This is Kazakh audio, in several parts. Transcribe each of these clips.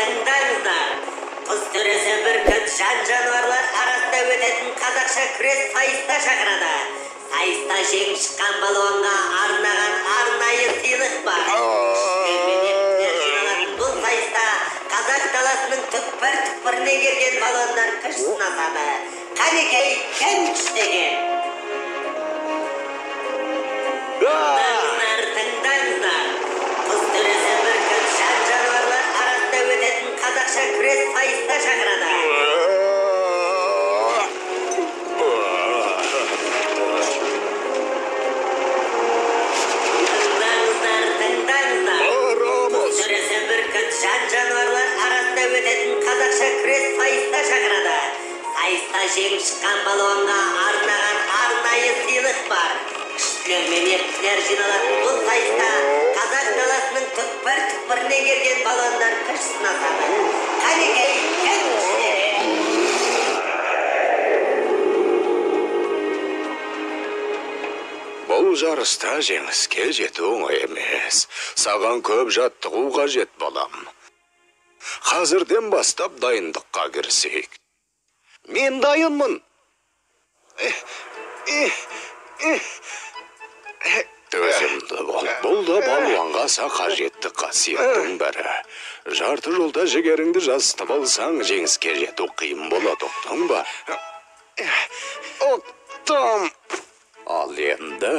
tыңдаңыздар. Қыз төресі бүркіт жан жануарлар арасында өтетін қазақша күрес сайыста шақырады. Сайыста жеңіп шыққан балуанға арнаған арнайы сыйлық бар. Бұл сайыста қазақ даласының түкпір-түкпірінен келген балуандар күш сынасады. Қанекей кім күштеген? Тыңдаңыздар. Қыз төресі бүркіт жан жануарлар арасында өтетін қазақша күрес сайыста шақырады. Жан жануарлар арасында өтетін қазақша күрес сайыста шақырады. Сайыста жеңіп шыққан балуанға арнаған арнайы сыйлық бар. Күштілер мен ерлер жиналатын бұл сайыста қазақ даласының түкпір-түкпірінен келген балуандар күш сынасады. Қанекей кім күштері? Бұл жарыста жеңіске жету оңай емес. Саған көп жаттығу қажет, балам. Қазірден бастап дайындыққа кірісейік. Мен дайынмын. Төзімді бол. Бұл да балуанға аса қажетті қасиеттің бірі. Жарты жолда жігеріңді жасытып алсаң, жеңіске жету қиын болады, ұқтың ба? Ұқтым. Ал енді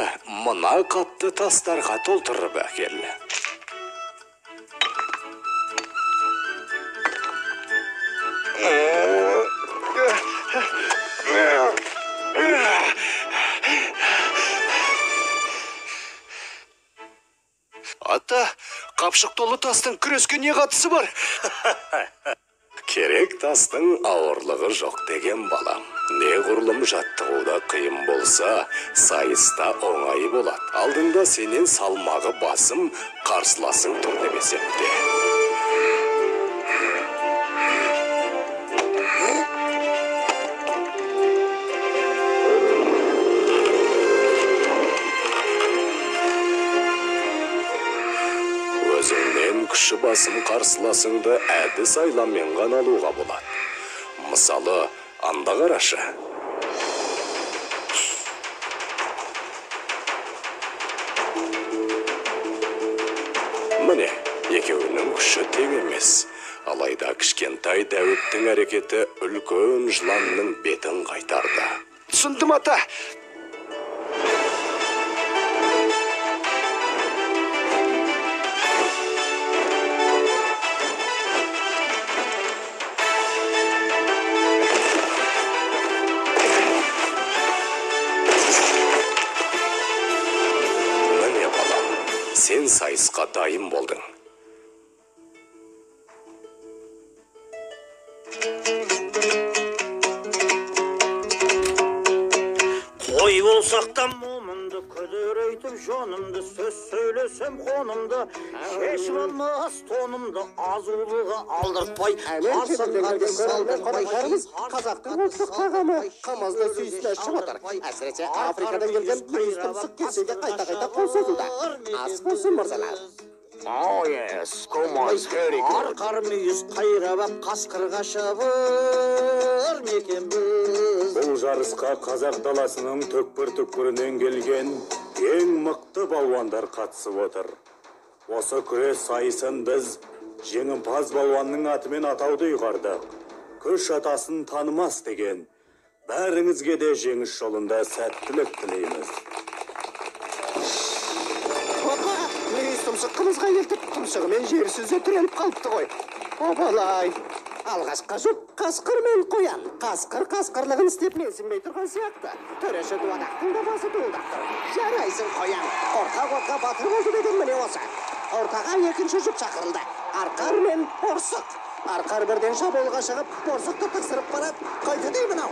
мына қатты тастарға толтырып әкел. Ата, қапшық толы тастың күреске не қатысы бар? Керек тастың ауырлығы жоқ деген балам. Не құрылым жаттығуда қиын болса, сайыста оңай болады. Алдында сенен салмағы басым, қарсыласың тұр деп есепте. Өзіңнен күші басым қарсыласыңды әдіс айламен ғана алуға болады. Мысалы, анда қарашы. Міне, екеуінің күші тең емес. Алайда кішкентай Дәуіттің әрекеті үлкен жыланның бетін қайтарды. Түсіндім, ата. Сен сайысқа дайын болдың. Қой болсақтан момынды, күдірейтіп жонымды, сөз сөйлесем қонымды, шешіп алмас тонымды, азулыға алдыртпай, қарсыңғарды салдыртпай, қазақтың ұлттық тағамы қамазды сүйісіне шығып отыр. Әсіресе Африкадан келген мүйіз тұмсық келсе де қайта-қайта қол созылды. Ас болсын, мырзалар. Oh yes, come on, very good. Арқар мүйіз қайрап ап қасқырға шабыр мекен біз. Бұл жарысқа қазақ даласының түкпір-түкпірінен келген ең мықты балуандар қатысып отыр. Осы күрес сайысын біз жеңімпаз балуанның атымен атауды ұйғардық. Күш атасын танымас деген. Бәріңізге де жеңіс жолында сәттілік тілейміз. Мүйіз тұмсық қымызға елтіп, тұмсығымен жерсізде түреліп қалыпты ғой. Обалай. Алғашқа жұп қасқыр мен қоян. Қасқыр қасқырлығын істеп менсінбей тұрған сияқты. Төреші дуадақтың да басы дуылдап тұр. Жарайсың қоян. Орта батыр болды деген міне осы. Ортаға екінші жұп шақырылды. Арқар мен борсық. Арқар бірден шабуылға шығып, борсықты тықсырып барады. Қойты дей мынау.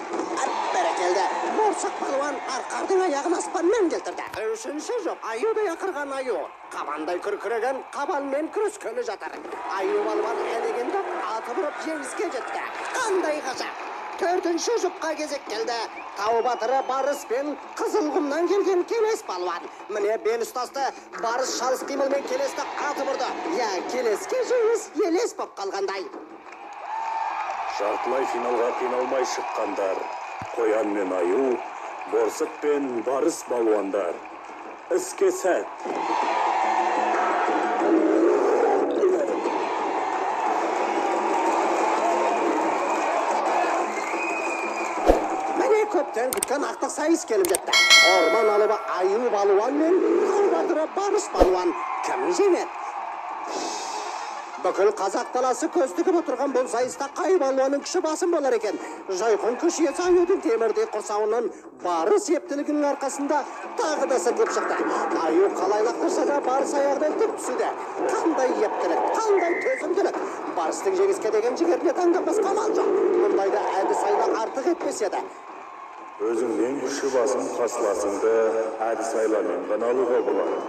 Бәрекелді. Борсық балуан арқардың аяғын аспанмен келтірді. Үшінші жұп аюдай ақырған аю. Қабандай күркіреген қабанмен күрескелі жатыр. Аю балуан әлегенді аты бұрып жеңіске жетті. Қандай ғажап. 4-ші жұпқа кезек келді. Тау батыры Барыс пен Қызылқұмнан келген Келес балуан. Міне бел ұстасты, Барыс шалыс қимылмен Келесті атып ұрды. Келеске жеңіс елес боп қалғандай. Жартылай финалға қиналмай шыққандар. Қоян мен Аю, Борсық пен Барыс балуандар. Іске сәт. Міне көптен күткен ақтық сайыс келіп жетті. Орман алыбы Аю балуан мен Тау батыры Барыс балуан кім жеңеді? Бүкіл қазақ даласы көз тігіп отырған бұл сайыста қай балуанның күші басым болар екен? Жайқын күш иесі Аюдың темірдей құрсауынан Барыс ептілігінің арқасында тағы да сілтеп шықты. Аю қалай лақтырса да Барыс аяғынан тік түсуде. Қандай ептілік, қандай төзімділік. Барыстың жеңіске деген жігеріне таңданбас қамал жоқ. Мұндайда әдіс айла артық етпес еді. Өзіңнен күші басым қарсыласыңды әдіс айламен ғана алуға болады.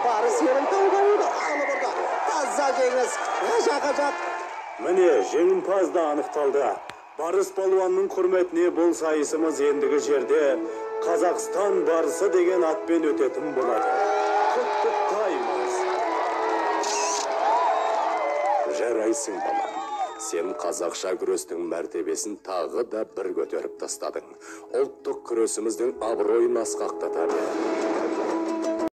Барыс ерін тауға ұйды, алып ұрды. Таза жеңіс, ғажақ. Міне, жеңімпаз да анықталды. Барыс балуанның құрметіне бұл сайысымыз ендігі жерде Қазақстан барысы деген атпен өтетін болады. Құттықтаймыз. Жарайсың балам. Сен қазақша күрестің мәртебесін тағы да бір көтеріп тастадың. Ұлттық күресіміздің абыройын асқақтатады.